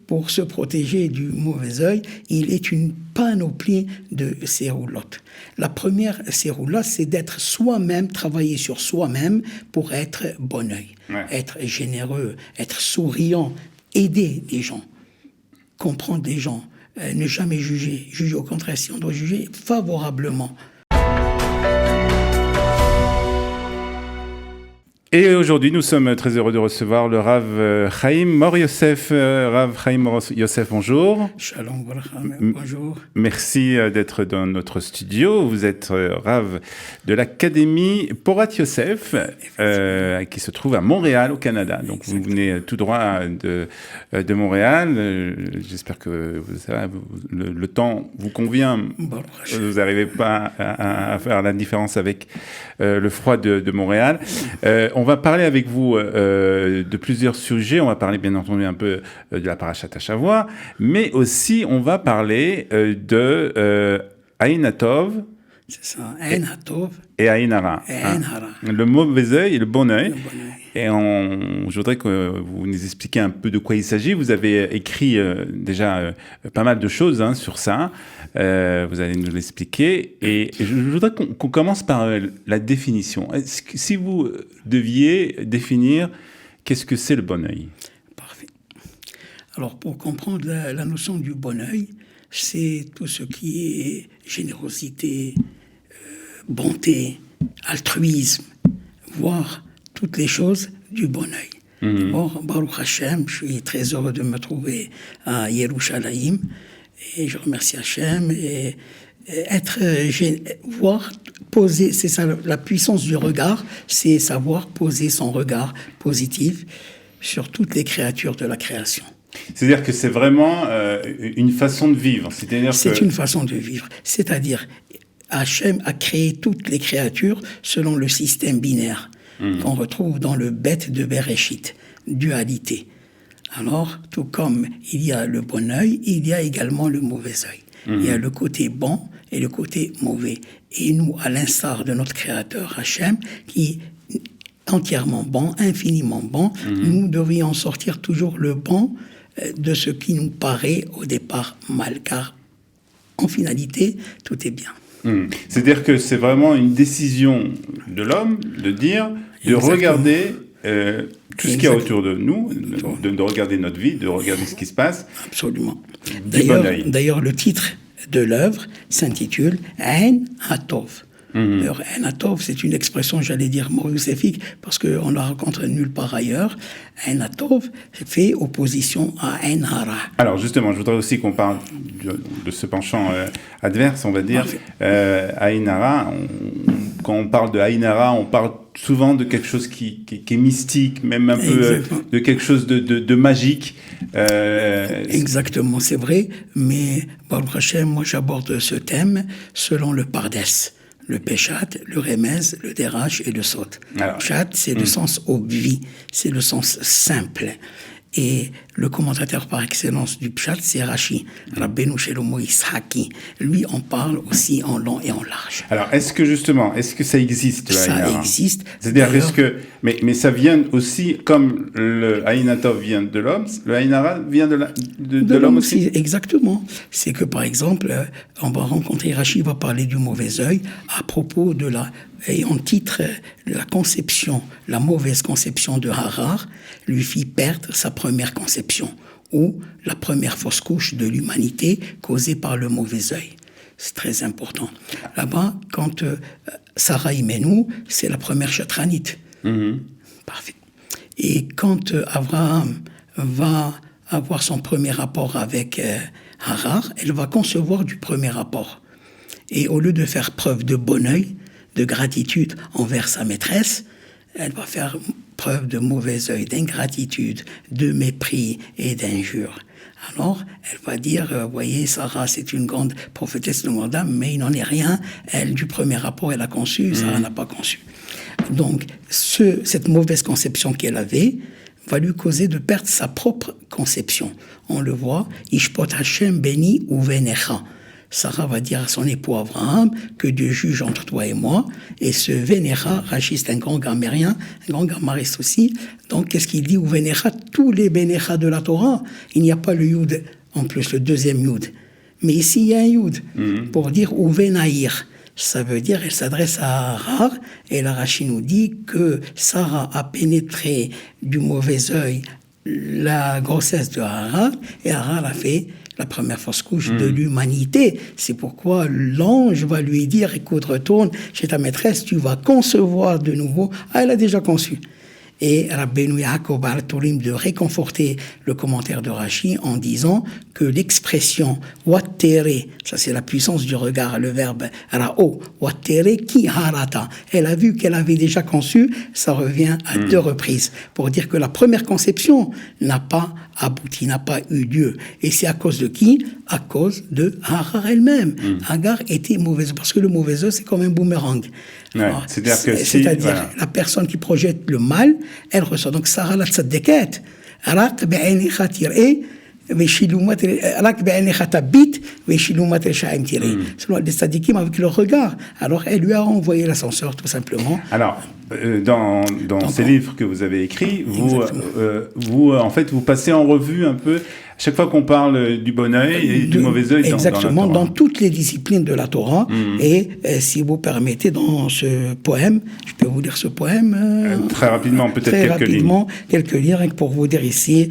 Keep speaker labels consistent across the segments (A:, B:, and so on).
A: pour se protéger du mauvais œil, il est une panoplie de séroulottes. La première séroulotte, c'est d'être soi-même, travailler sur soi-même pour être bon œil, être généreux, être souriant, aider les gens, comprendre les gens, ne jamais juger. Juger au contraire, si on doit juger favorablement.
B: Et aujourd'hui, nous sommes très heureux de recevoir le Rav Chaim Mor Yosef. Rav Chaim Mor Yosef, bonjour.
A: Shalom, bonjour.
B: Merci d'être dans notre studio. Vous êtes Rav de l'Académie Porat Yosef, qui se trouve à Montréal, au Canada. Donc, vous venez tout droit de Montréal. J'espère que le temps vous convient. Vous n'arrivez pas à faire la différence avec le froid de Montréal. On va parler avec vous de plusieurs sujets. On va parler bien entendu un peu de la parashat Shavua, mais aussi on va parler de Ain HaTov.
A: C'est ça, Ain HaTov.
B: Et Ain Hara. Le mauvais œil et le bon œil. Et je voudrais que vous nous expliquiez un peu de quoi il s'agit. Vous avez écrit déjà pas mal de choses sur ça. Vous allez nous l'expliquer. Et je voudrais qu'on commence par la définition. Si vous deviez définir qu'est-ce que c'est le bon œil.
A: Parfait. Alors, pour comprendre la notion du bon œil, c'est tout ce qui est générosité, bonté, altruisme, voire toutes les choses du bon œil. Or, Baruch Hashem, je suis très heureux de me trouver à Yerushalayim et je remercie Hashem et voir poser, c'est ça la puissance du regard, c'est savoir poser son regard positif sur toutes les créatures de la création.
B: C'est-à-dire que c'est vraiment une façon de vivre.
A: C'est une façon de vivre. C'est-à-dire, Hachem a créé toutes les créatures selon le système binaire qu'on retrouve dans le bête de Bereshit, dualité. Alors, tout comme il y a le bon œil, il y a également le mauvais œil. Il y a le côté bon et le côté mauvais. Et nous, à l'instar de notre créateur Hachem, qui est entièrement bon, infiniment bon, nous devrions sortir toujours le bon de ce qui nous paraît au départ mal, car en finalité, tout est bien.
B: C'est-à-dire que c'est vraiment une décision de l'homme de dire, de regarder tout ce qu'il y a autour de nous, de regarder notre vie, de regarder ce qui se passe.
A: Absolument. D'ailleurs, le titre de l'œuvre s'intitule « Ain HaTov ». Alors, Ain HaTov, c'est une expression, j'allais dire, mor-yoséfique, parce qu'on la rencontre nulle part ailleurs. Ain HaTov fait opposition à Ain Hara.
B: Alors, justement, je voudrais aussi qu'on parle de ce penchant adverse, on va dire. Ain Hara, quand on parle de Ain Hara, on parle souvent de quelque chose qui est mystique, même un peu de quelque chose de magique.
A: Exactement, c'est vrai, mais Baruch Hashem, moi j'aborde ce thème selon le Pardes. Le Peshat, le Remez, le Derash et le Sod. Peshat, c'est le sens obvi, c'est le sens simple. Et le commentateur par excellence du Pshat, c'est Rashi, Rabbeinu Shlomo Yishaki. Lui, on parle aussi en long et en large.
B: Alors, est-ce que ça existe, le Ain Hara ?
A: Ça existe.
B: C'est-à-dire, mais ça vient aussi, comme le Ain HaTov vient de l'homme, le Ain Hara vient de l'homme aussi.
A: Exactement. C'est que, par exemple, on va rencontrer, Rashi va parler du mauvais œil à propos de et en titre, la mauvaise conception de Harar lui fit perdre sa première conception, ou la première fausse couche de l'humanité causée par le mauvais œil. C'est très important. Là-bas, quand Sarah Imenou, c'est la première chatranite. Parfait. Et quand Abraham va avoir son premier rapport avec Harar, elle va concevoir du premier rapport. Et au lieu de faire preuve de bon œil, de gratitude envers sa maîtresse, elle va faire preuve de mauvais œil, d'ingratitude, de mépris et d'injure. Alors, elle va dire, voyez, Sarah, c'est une grande prophétesse, une grande dame, mais il n'en est rien. Elle, du premier rapport, elle a conçu, Sarah n'a pas conçu. Donc, cette mauvaise conception qu'elle avait va lui causer de perdre sa propre conception. On le voit, Ishpot Hashem béni uvenecha. Sarah va dire à son époux Abraham que Dieu juge entre toi et moi. Et ce Vénéra, Rashi c'est un grand grammairien, un grand grammariste aussi. Donc qu'est-ce qu'il dit? Ou Vénéra, tous les Vénéra de la Torah, il n'y a pas le Yud, en plus le deuxième Yud. Mais ici il y a un Yud, pour dire ou Vénaïr. Ça veut dire, elle s'adresse à Harar, et la Rashi nous dit que Sarah a pénétré du mauvais œil la grossesse de Harar, et Harar a fait la première fausse couche de l'humanité. C'est pourquoi l'ange va lui dire, écoute, retourne chez ta maîtresse, tu vas concevoir de nouveau. Ah, elle a déjà conçu. Et Rabbeinu Yaakov Bar-Turim de réconforter le commentaire de Rashi en disant que l'expression Wattere, ça c'est la puissance du regard, le verbe Ra'o, Wattere ki harata, elle a vu qu'elle avait déjà conçu, ça revient à 2 reprises, pour dire que la première conception n'a pas abouti, n'a pas eu lieu. Et c'est à cause de qui? À cause de Hagar elle-même. Hagar était mauvaise, parce que le mauvais œil c'est comme un boomerang.
B: Ouais,
A: Alors,
B: c'est-à-dire
A: voilà. La personne qui projette le mal, elle reçoit. Donc Sarah la tzaddikat, rak be'einicha tir'e, rak be'einicha tabit, ve'shilumat reshaim tir'e. Selon les tzaddikim avec le regard. Alors elle lui a renvoyé l'ascenseur tout simplement.
B: Alors, dans ces livres que vous avez écrits, vous en fait, vous passez en revue un peu, chaque fois qu'on parle du bon œil et du mauvais œil
A: exactement,
B: dans la Torah.
A: dans toutes les disciplines de la Torah. Et si vous permettez, dans ce poème, je peux vous lire ce poème
B: très rapidement, peut-être
A: quelques lignes, rien que pour vous dire ici,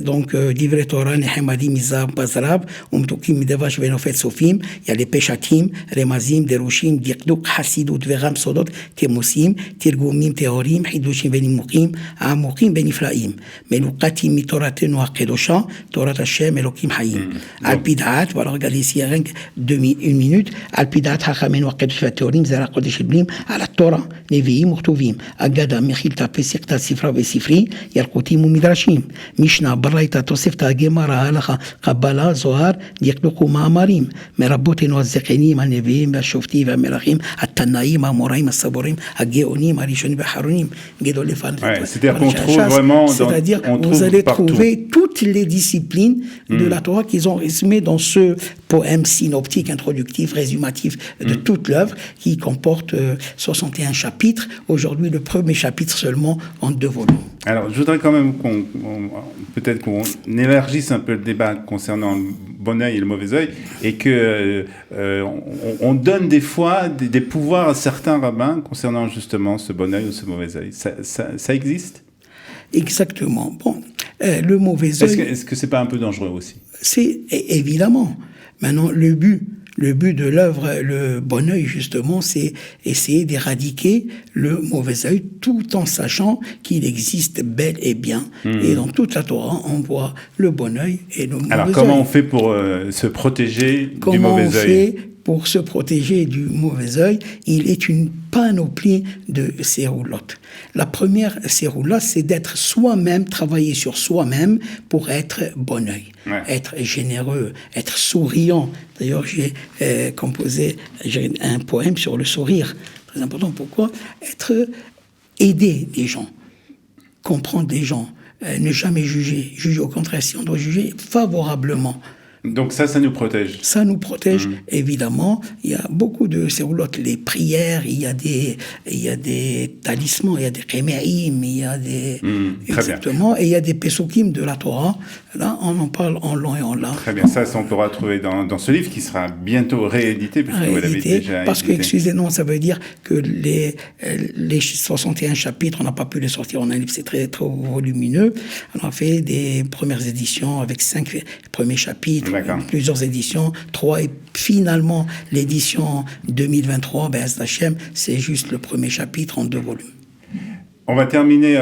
A: donc, Divrei Torah, Nehemadim, Mizab, Bazrab, Umtukim, Midevash, Venofet, Sofim, il y a les Peshatim, Remazim, Derushim, Dikduk, Hasidut, Veram, Sodot, Temosim, Tirgumim, Teorim, Hidushim, Venimukim, Amukim, Beniflaim, Melukatim, Mitoratenu, Akedosha, Torah Hashem, Elokim, Hayim. Alpidat, voilà, regardez ici, rien que 1 minute, Alpidat, Hachamenu, Akedosh, Teorim, Zera Kodesh, Iblim, à la Torah, Neviim, Urtuvim, Agada, Mechilta, Pesirta, Sifra, Vesifri, Yalkotim, Midrashim, Mishnah, Baraita, Tosefta, Gemara, Halacha, Kabbalah, Zohar, Dikduku, Ma'amarim, Merabotenu, Azzekenim, Aneviim, Ashofti, Amelachim, Atanaïm, Amoraim, Asaborim, Ageonim, Arishonim, Haronim, Gedolefan.
B: C'est-à-dire qu'on trouve vraiment.
A: C'est-à-dire, vous allez trouver toutes les disciplines de la Torah qu'ils ont résumées dans ce poème synoptique, introductif, résumatif de toute l'œuvre, qui comporte 61 chapitres. Aujourd'hui, le premier chapitre seulement en 2 volumes.
B: Alors, je voudrais quand même peut-être qu'on élargisse un peu le débat concernant le bon œil et le mauvais œil, et que on donne des fois des pouvoirs à certains rabbins concernant justement ce bon œil ou ce mauvais œil. Ça existe?
A: Exactement. Bon, le mauvais œil.
B: Est-ce que c'est pas un peu dangereux aussi?
A: C'est évidemment. Maintenant, le but de l'œuvre, le bon œil, justement, c'est essayer d'éradiquer le mauvais œil, tout en sachant qu'il existe bel et bien. Et dans toute la Torah, on voit le bon œil et le mauvais œil.
B: Alors, comment on fait pour se protéger du mauvais œil?
A: Comment on fait pour se protéger du mauvais œil? Il est une panoplie de séroulottes. La première séroula, c'est d'être soi-même, travailler sur soi-même pour être bon œil, être généreux, être souriant. D'ailleurs, j'ai composé un poème sur le sourire, très important. Pourquoi? Aider des gens, comprendre des gens, ne jamais juger. Juger, au contraire, si on doit juger favorablement.
B: Donc ça nous protège.
A: Ça nous protège, évidemment. Il y a beaucoup de séroulottes, les prières, il y a des talismans, il y a des kémérim, il y a des... exactement, et il y a des pesukim de la Torah. Là, on en parle en long et en large.
B: Très bien, ça on pourra trouver dans ce livre qui sera bientôt réédité, puisque vous l'avez déjà
A: parce
B: édité.
A: Que, excusez-moi, ça veut dire que les 61 chapitres, on n'a pas pu les sortir en un livre, c'est très, très volumineux. On a fait des premières éditions avec 5 premiers chapitres, plusieurs éditions, 3, et finalement l'édition 2023, Hashem, c'est juste le premier chapitre en 2 volumes.
B: On va terminer,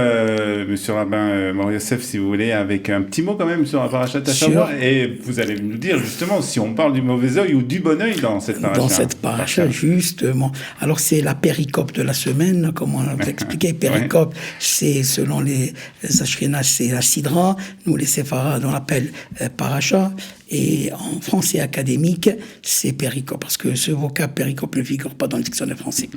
B: Monsieur Rabbin Mor-Yosef, si vous voulez, avec un petit mot quand même sur la parachat Ashavua. Et vous allez nous dire justement si on parle du mauvais œil ou du bon œil dans cette parachat.
A: Dans cette parachat, justement. Alors c'est la péricope de la semaine, comme on l'a expliqué. Péricope, c'est selon les Ashkénazes, c'est la Sidra. Nous, les Séfarades, on l'appelle parachat. Et en français académique, c'est péricope, parce que ce vocable péricope ne figure pas dans le dictionnaire français.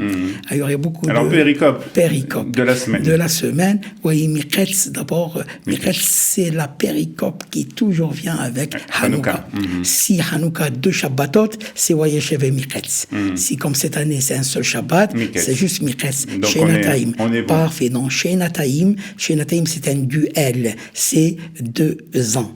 A: Il y aurait beaucoup
B: Alors, péricope de la semaine.
A: de la semaine. Oui, Miketz, d'abord, Miketz, c'est la péricope qui toujours vient avec Hanouka. Si Hanouka 2 Shabbatot, c'est Wayeshev et Miketz. Si comme cette année c'est un seul Shabbat, c'est juste Miketz. Shenataim.
B: On est bon.
A: Parfait. Donc Shenataim, c'est un duel. C'est 2 ans.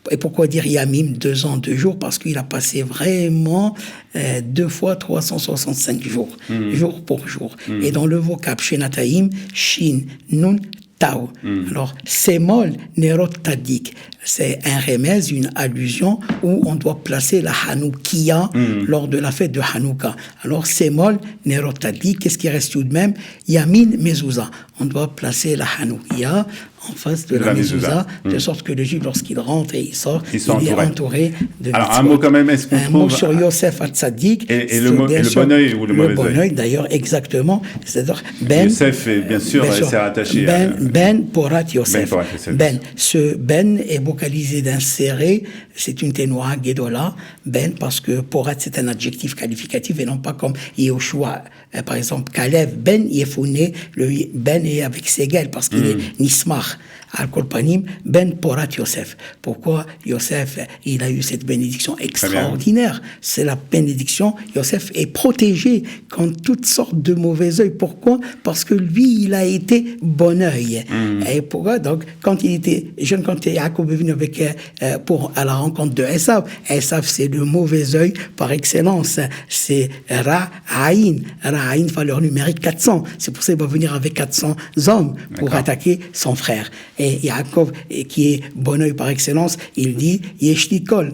A: Et pourquoi dire Yamim, 2 ans, 2 jours? Parce qu'il a passé vraiment 2 fois 365 jours, jour pour jour. Et dans le vocable Shenataim, Shin, Nun, Tao. Alors, Semol, Nerot Tadik. C'est un remèze, une allusion où on doit placer la Hanoukia lors de la fête de Hanouka. Alors, Semol, Nerot Tadik, qu'est-ce qui reste tout de même? Yamin, Mezouza. On doit placer la Hanoukia en face de la Mezouza, de sorte que le juif, lorsqu'il rentre et il sort, il est entouré de
B: Alors, un mot quand même, est-ce qu'on trouve...
A: Un mot sur Yosef Hatzadik.
B: Et le bon œil ou le mauvais œil?
A: Le bon œil, d'ailleurs, exactement. C'est-à-dire, Ben...
B: Yosef, bien sûr, c'est rattaché
A: Ben Porat Yosef.
B: Ben.
A: Ce Ben est vocalisé d'insérer, c'est une ténoa Gedola, Ben, parce que Porat, c'est un adjectif qualificatif et non pas comme Yehoshua. Par exemple, Kalev, Ben Yefouné, le Ben est avec Segel parce qu'il est Nismar. Al-Kolpanim, Ben Porat Yosef. Pourquoi Yosef, il a eu cette bénédiction extraordinaire? C'est la bénédiction. Yosef est protégé contre toutes sortes de mauvais œil. Pourquoi? Parce que lui, il a été bon œil. Et pourquoi? Donc, quand il était jeune, quand Jacob est venu avec, à la rencontre de Esav, Esav, c'est le mauvais œil par excellence. C'est Ra'aïn. Ra'aïn, valeur numérique 400. C'est pour ça qu'il va venir avec 400 hommes pour attaquer son frère. Et Yaakov, qui est bon œil par excellence, il dit Yeshlikol.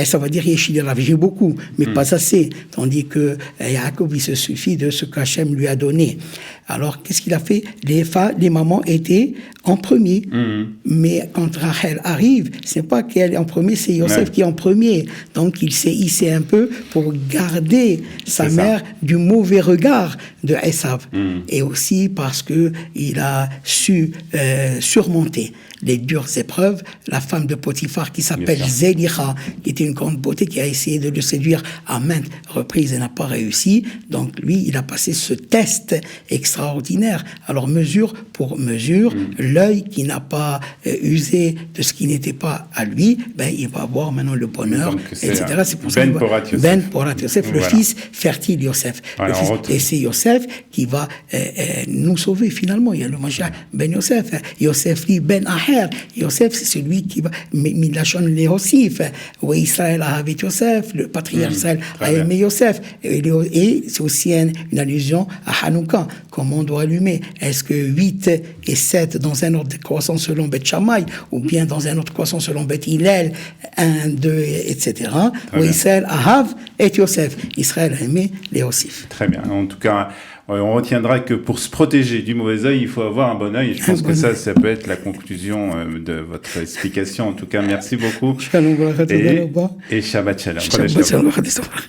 A: Ça va dire Yeshilirav, j'ai beaucoup, mais pas assez. Tandis que Yaakov, il se suffit de ce qu'Hachem lui a donné. Alors, qu'est-ce qu'il a fait? Les mamans étaient en premier. Mais quand Rachel arrive, c'est pas qu'elle est en premier, c'est Yosef qui est en premier. Donc, il s'est hissé un peu pour garder sa mère du mauvais regard de Esav. Et aussi parce que il a su surmonter les dures épreuves. La femme de Potiphar qui s'appelle Zélicha, qui était une grande beauté, qui a essayé de le séduire à maintes reprises et n'a pas réussi. Donc lui, il a passé ce test extraordinaire. Alors mesure pour mesure, l'œil qui n'a pas usé de ce qui n'était pas à lui, ben, il va avoir maintenant le bonheur, etc. C'est pour ça Ben Porat Yosef, le fils fertile Yosef. Et c'est Yosef qui va nous sauver finalement. Il y a le Mashiach Ben Yosef. Yosef dit Ben Aher. Yosef, c'est celui qui va... Milachon Léosif. Oui, Israël a avec Yosef. Le patriarche Israël a aimé Yosef. Et c'est aussi une allusion à Hanouka. Comment on doit allumer? Est-ce que 8 et 7 dans un ordre de croissance selon Beth Shammai, ou bien dans un autre croissance selon Beth Hillel, 1, 2, etc. Oui, Israël Ahav et Yosef. Israël a aimé Léosif.
B: Très bien. En tout cas, on retiendra que pour se protéger du mauvais œil, il faut avoir un bon œil. Je pense que ça peut être la conclusion de votre explication. En tout cas, merci beaucoup. Et Shabbat Shalom.